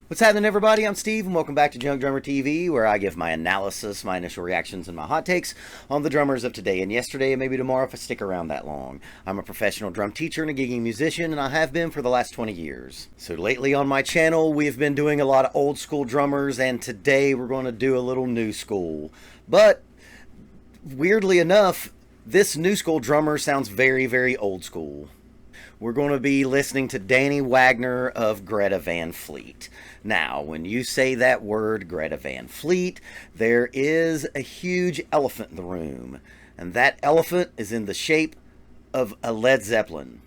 What's happening, everybody? I'm Steve, and welcome back to Junkdrummer TV, where I give my analysis, my initial reactions, and my hot takes on the drummers of today and yesterday, and maybe tomorrow if I stick around that long. I'm a professional drum teacher and a gigging musician, and I have been for the last 20 years. So lately on my channel, we've been doing a lot of old school drummers, and today we're going to do a little new school. But, weirdly enough, this new school drummer sounds very, very old school. We're going to be listening to Danny Wagner of Greta Van Fleet. Now, when you say that word, Greta Van Fleet, there is a huge elephant in the room. And that elephant is in the shape of a Led Zeppelin.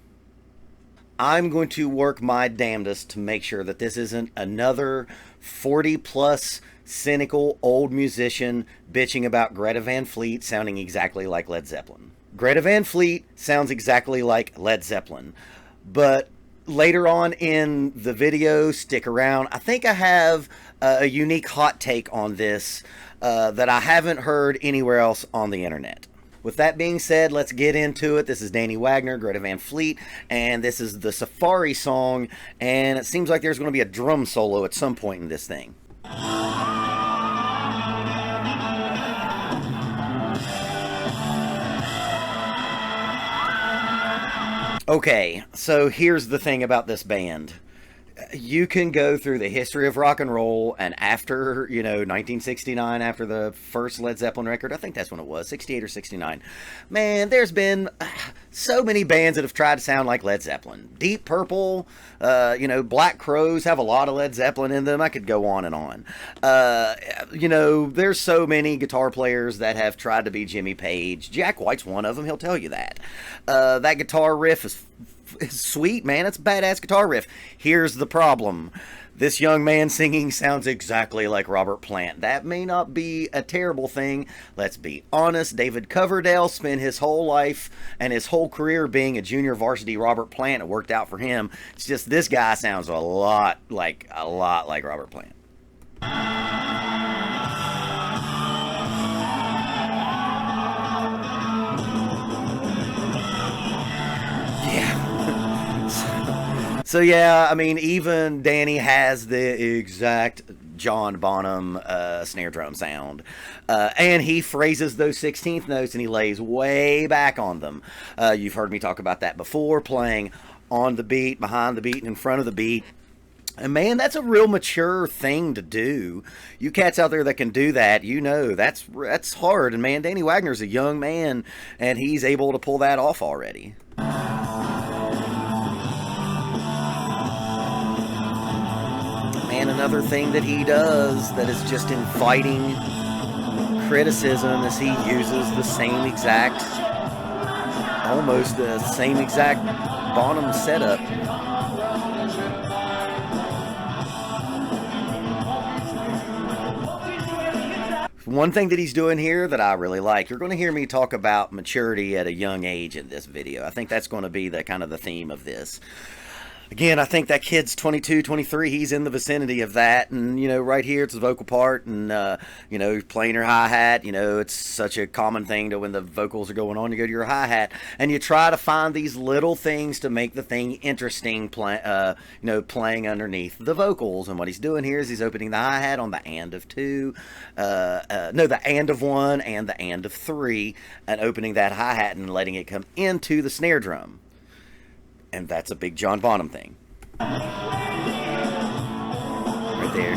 I'm going to work my damnedest to make sure that this isn't another 40-plus cynical old musician bitching about Greta Van Fleet sounding exactly like Led Zeppelin. Greta Van Fleet sounds exactly like Led Zeppelin, but later on in the video, stick around. I think I have a unique hot take on this that I haven't heard anywhere else on the internet. With that being said, let's get into it. This is Danny Wagner, Greta Van Fleet, and this is the Safari song, and it seems like there's going to be a drum solo at some point in this thing. Okay, so here's the thing about this band. You can go through the history of rock and roll, and after, 1969, after the first Led Zeppelin record, I think that's when it was, 68 or 69. Man, there's been so many bands that have tried to sound like Led Zeppelin. Deep Purple, Black Crowes have a lot of Led Zeppelin in them. I could go on and on. There's so many guitar players that have tried to be Jimmy Page. Jack White's one of them, he'll tell you that. That guitar riff is sweet, man. It's a badass guitar riff. Here's the problem. This young man singing sounds exactly like Robert Plant. That may not be a terrible thing. Let's be honest. David Coverdale spent his whole life and his whole career being a junior varsity Robert Plant. It worked out for him. It's just this guy sounds a lot like Robert Plant. So yeah, I mean, even Danny has the exact John Bonham snare drum sound. And he phrases those 16th notes and he lays way back on them. You've heard me talk about that before, playing on the beat, behind the beat, and in front of the beat. And man, that's a real mature thing to do. You cats out there that can do that, that's hard. And man, Danny Wagner's a young man and he's able to pull that off already. And another thing that he does that is just inviting criticism is he uses the same exact, almost the same exact Bonham setup. One thing that he's doing here that I really like, you're going to hear me talk about maturity at a young age in this video. I think that's going to be the kind of the theme of this. Again, I think that kid's 22, 23. He's in the vicinity of that. And, right here, it's the vocal part. And, playing your hi-hat. It's such a common thing to when the vocals are going on, you go to your hi-hat. And you try to find these little things to make the thing interesting, playing underneath the vocals. And what he's doing here is he's opening the hi-hat on the and of two. The and of one and the and of three. And opening that hi-hat and letting it come into the snare drum. And that's a big John Bonham thing. Right there.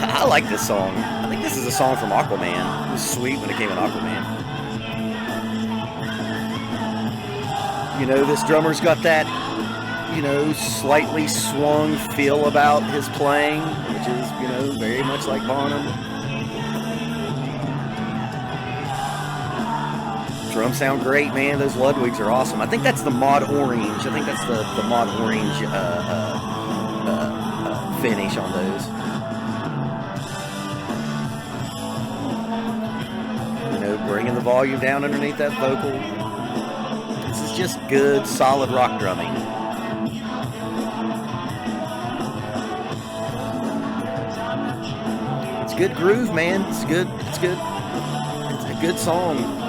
I like this song. I think this is a song from Aquaman. It was sweet when it came in Aquaman. This drummer's got that, slightly swung feel about his playing, which is, very much like Bonham. Drums sound great, man. Those Ludwigs are awesome. I think that's the Mod Orange. I think that's the Mod Orange finish on those. Bringing the volume down underneath that vocal. This is just good, solid rock drumming. It's good groove, man. It's good. It's a good song.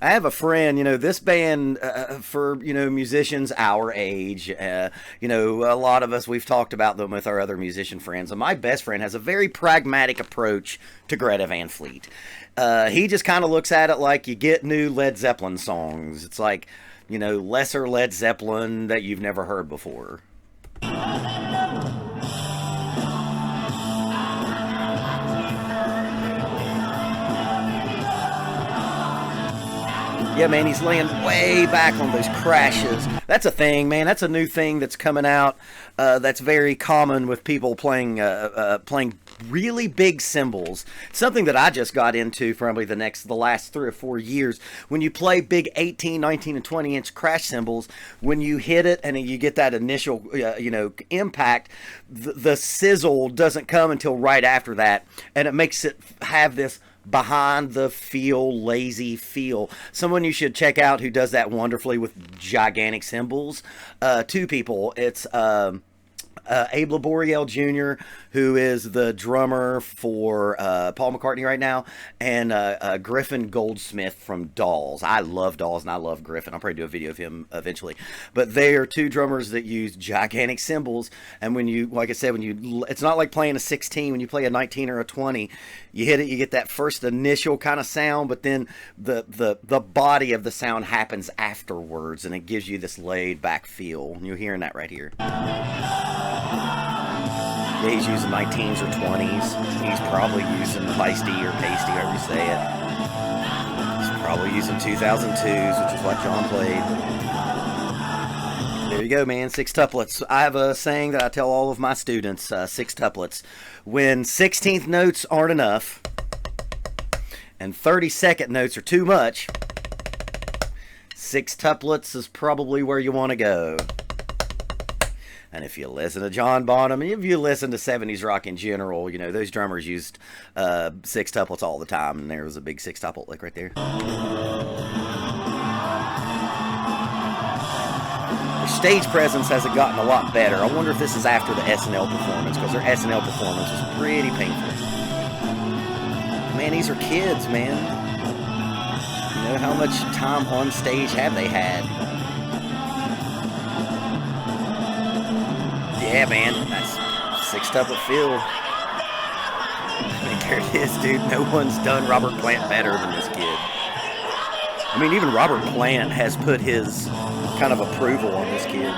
I have a friend, this band for, musicians our age, a lot of us, we've talked about them with our other musician friends. And my best friend has a very pragmatic approach to Greta Van Fleet. He just kind of looks at it like you get new Led Zeppelin songs. It's like, lesser Led Zeppelin that you've never heard before. Yeah, man, he's laying way back on those crashes. That's a thing, man. That's a new thing that's coming out. That's very common with people playing really big cymbals. Something that I just got into probably the last 3 or 4 years. When you play big 18, 19, and 20-inch crash cymbals, when you hit it and you get that initial, impact, the sizzle doesn't come until right after that, and it makes it have this behind the feel, lazy feel. Someone you should check out who does that wonderfully with gigantic cymbals. 2 people. It's Abe Laboriel Jr., who is the drummer for Paul McCartney right now, and Griffin Goldsmith from Dolls. I love Dolls and I love Griffin. I'll probably do a video of him eventually. But they are 2 drummers that use gigantic cymbals, and when you, like I said, it's not like playing a 16. When you play a 19 or a 20, you hit it, you get that first initial kind of sound, but then the body of the sound happens afterwards, and it gives you this laid back feel. And you're hearing that right here. Yeah, he's using 19s or 20s. He's probably using feisty or pasty, however you say it. He's probably using 2002s, which is what John played. There you go, man. 6-tuplets. I have a saying that I tell all of my students, 6-tuplets. When 16th notes aren't enough and 32nd notes are too much, 6-tuplets is probably where you want to go. And if you listen to John Bonham, and if you listen to 70s rock in general, those drummers used 6-tuplets all the time, and there was a big 6-tuplet lick right there. Their stage presence hasn't gotten a lot better. I wonder if this is after the SNL performance, because their SNL performance was pretty painful. Man, these are kids, man. How much time on stage have they had? Yeah, man, that's 6-tuplet feel. There it is, dude. No one's done Robert Plant better than this kid. I mean, even Robert Plant has put his kind of approval on this kid.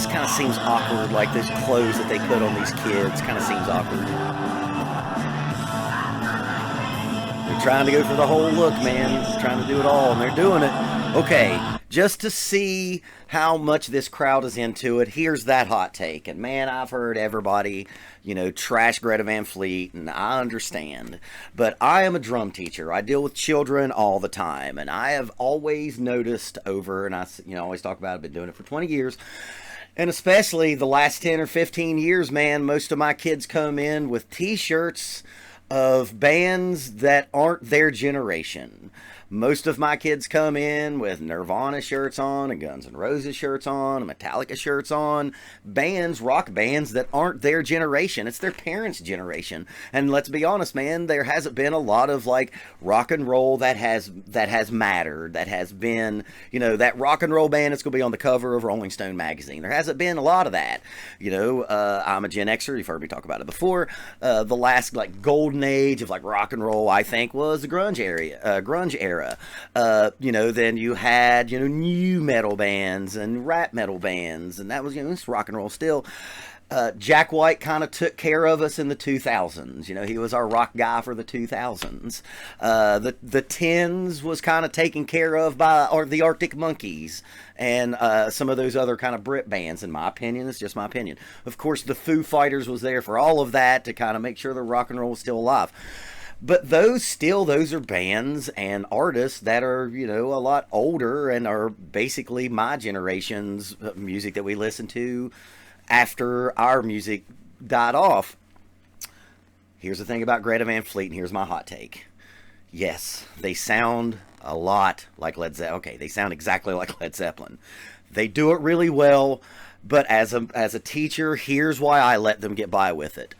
Kind of seems awkward, like those clothes that they put on these kids kind of seems awkward. They're trying to go for the whole look, man. They're trying to do it all, and they're doing it. Okay, just to see how much this crowd is into it, here's that hot take. And man, I've heard everybody, trash Greta Van Fleet, and I understand. But I am a drum teacher. I deal with children all the time, and I have always noticed and I always talk about it, I've been doing it for 20 years. And especially the last 10 or 15 years, man, most of my kids come in with t-shirts of bands that aren't their generation. Most of my kids come in with Nirvana shirts on, and Guns N' Roses shirts on, and Metallica shirts on. Rock bands that aren't their generation. It's their parents' generation. And let's be honest, man, there hasn't been a lot of rock and roll that has mattered. That has been, that rock and roll band that's going to be on the cover of Rolling Stone magazine. There hasn't been a lot of that. I'm a Gen Xer. You've heard me talk about it before. The last golden age of rock and roll, I think, was the grunge era. Then you had, new metal bands and rap metal bands, and that was, it's rock and roll still. Jack White kind of took care of us in the 2000s. He was our rock guy for the 2000s. The Tens was kind of taken care of by the Arctic Monkeys and some of those other kind of Brit bands, in my opinion. It's just my opinion. Of course, the Foo Fighters was there for all of that to kind of make sure the rock and roll was still alive. But those are bands and artists that are, a lot older and are basically my generation's music that we listen to after our music died off. Here's the thing about Greta Van Fleet, and here's my hot take. Yes, they sound a lot like Led Zeppelin. Okay, they sound exactly like Led Zeppelin. They do it really well, but as a teacher, here's why I let them get by with it.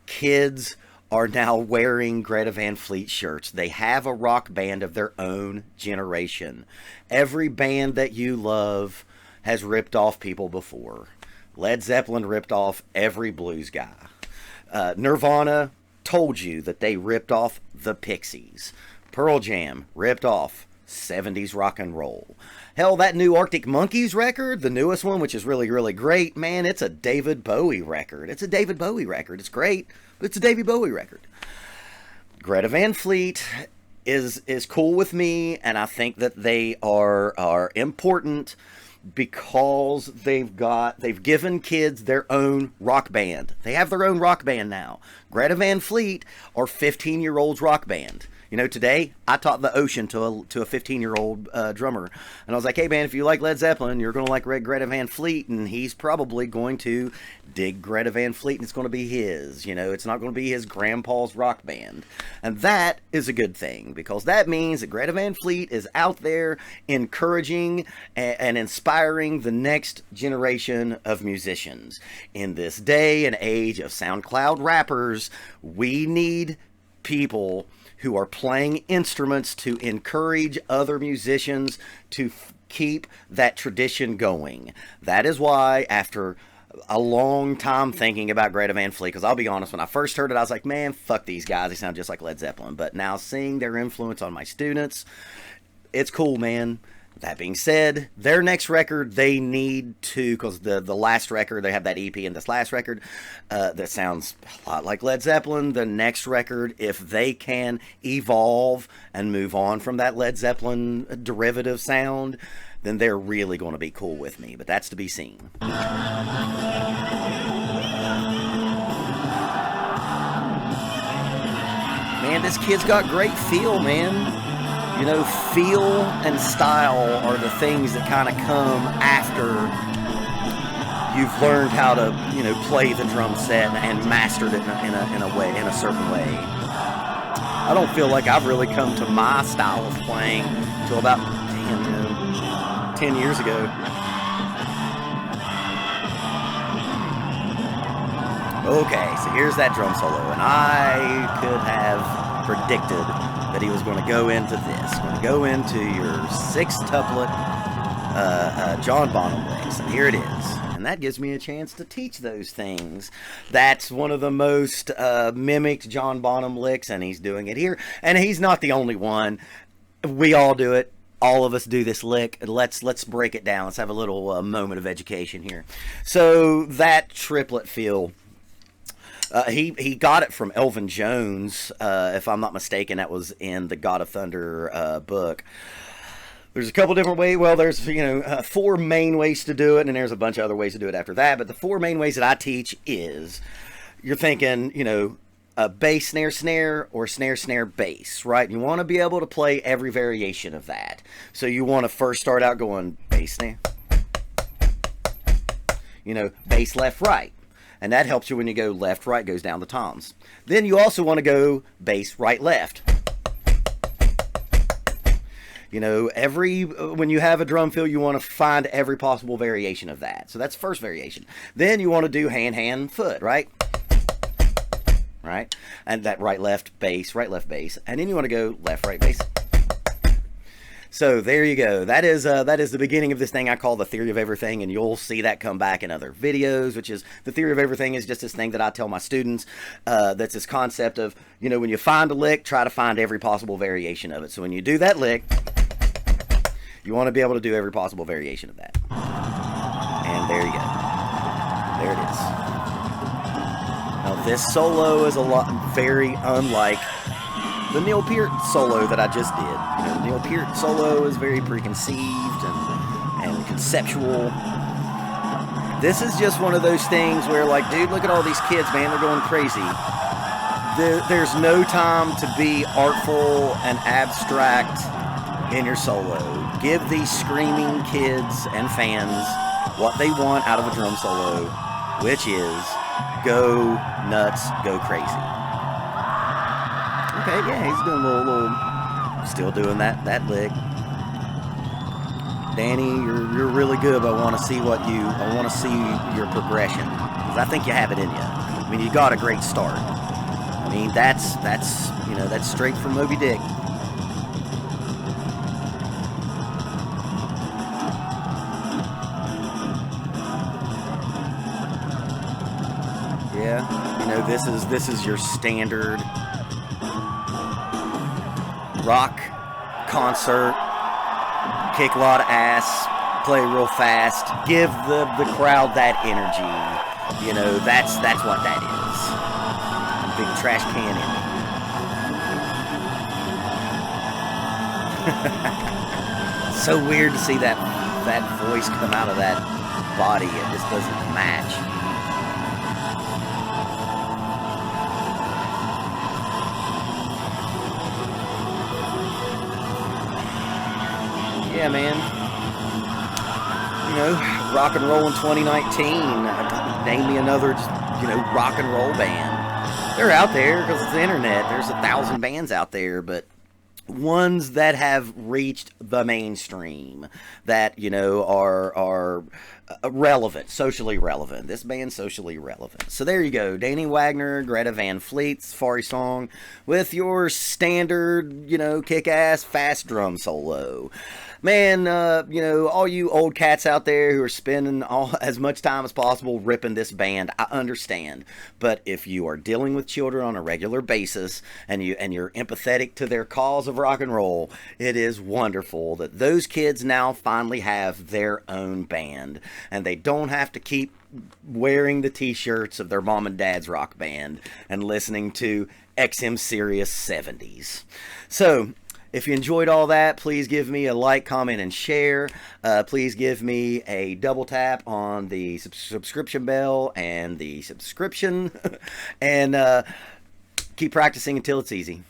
Kids are now wearing Greta Van Fleet shirts. They have a rock band of their own generation. Every band that you love has ripped off people before. Led Zeppelin ripped off every blues guy. Nirvana told you that they ripped off the Pixies. Pearl Jam ripped off 70s rock and roll. Hell, that new Arctic Monkeys record, the newest one, which is really, really great, man, it's a David Bowie record. It's a David Bowie record. It's great, but it's a David Bowie record. Greta Van Fleet is cool with me, and I think that they are important because they've given kids their own rock band. They have their own rock band now. Greta Van Fleet are 15-year-olds rock band. You know, today I taught the Ocean to a 15-year-old drummer, and I was like, "Hey, man, if you like Led Zeppelin, you're going to like Greta Van Fleet," and he's probably going to dig Greta Van Fleet, and it's going to be his. You know, it's not going to be his grandpa's rock band, and that is a good thing because that means that Greta Van Fleet is out there encouraging and inspiring the next generation of musicians. In this day and age of SoundCloud rappers, we need people who are playing instruments to encourage other musicians to keep that tradition going. That is why, after a long time thinking about Greta Van Fleet, because I'll be honest, when I first heard it, I was like, man, fuck these guys. They sound just like Led Zeppelin. But now seeing their influence on my students, it's cool, man. That being said, their next record, they need to, because the last record, they have that EP in this last record that sounds a lot like Led Zeppelin. The next record, if they can evolve and move on from that Led Zeppelin derivative sound, then they're really going to be cool with me. But that's to be seen. Man, this kid's got great feel, man. You know, feel and style are the things that kind of come after you've learned how to, you know, play the drum set and mastered it in a way, in a certain way. I don't feel like I've really come to my style of playing until about, 10 years ago. Okay, so here's that drum solo, and I could have predicted that he was going to go into this. Going to go into your 6-tuplet John Bonham licks, and here it is. And that gives me a chance to teach those things. That's one of the most mimicked John Bonham licks, and he's doing it here. And he's not the only one. We all do it. All of us do this lick. Let's break it down. Let's have a little moment of education here. So that triplet feel. He got it from Elvin Jones, if I'm not mistaken. That was in the God of Thunder book. There's a couple different ways. Well, there's 4 main ways to do it, and there's a bunch of other ways to do it after that. But the 4 main ways that I teach is, you're thinking, a bass snare snare or snare snare bass, right? You want to be able to play every variation of that. So you want to first start out going bass snare, bass left right. And that helps you when you go left, right, goes down the toms. Then you also want to go bass, right, left. When you have a drum fill, you want to find every possible variation of that. So that's the first variation. Then you want to do hand, hand, foot, right? Right? And that right, left, bass, right, left, bass. And then you want to go left, right, bass. So there you go. That is the beginning of this thing I call the theory of everything, and you'll see that come back in other videos, which is the theory of everything is just this thing that I tell my students. That's this concept of, when you find a lick, try to find every possible variation of it. So when you do that lick, you want to be able to do every possible variation of that. And there you go. There it is. Now this solo is very unlike the Neil Peart solo that I just did. The Neil Peart solo is very preconceived and conceptual. This is just one of those things where, like, dude, look at all these kids, man, they're going crazy. There's no time to be artful and abstract in your solo. Give these screaming kids and fans what they want out of a drum solo, which is go nuts, go crazy. Okay, yeah, he's doing a little Still doing that lick. Danny, you're really good, but I want to see your progression, because I think you have it in you. I mean, you got a great start. I mean, that's straight from Moby Dick. Yeah, this is your standard rock concert. Kick a lot of ass, play real fast, give the crowd that energy. That's what that is. Big trash can in. So weird to see that voice come out of that body. It just doesn't match. Yeah, man. Rock and roll in 2019. Name me another, rock and roll band. They're out there because it's the internet. There's 1,000 bands out there, but ones that have reached the mainstream, that are relevant, socially relevant. This band's socially relevant. So there you go, Danny Wagner, Greta Van Fleet's Safari song with your standard, kick-ass fast drum solo. Man, all you old cats out there who are spending as much time as possible ripping this band, I understand. But if you are dealing with children on a regular basis and you're empathetic to their cause of rock and roll, it is wonderful that those kids now finally have their own band, and they don't have to keep wearing the t-shirts of their mom and dad's rock band and listening to XM Sirius 70s. So, if you enjoyed all that, please give me a like, comment, and share. Please give me a double tap on the subscription bell and the subscription. And keep practicing until it's easy.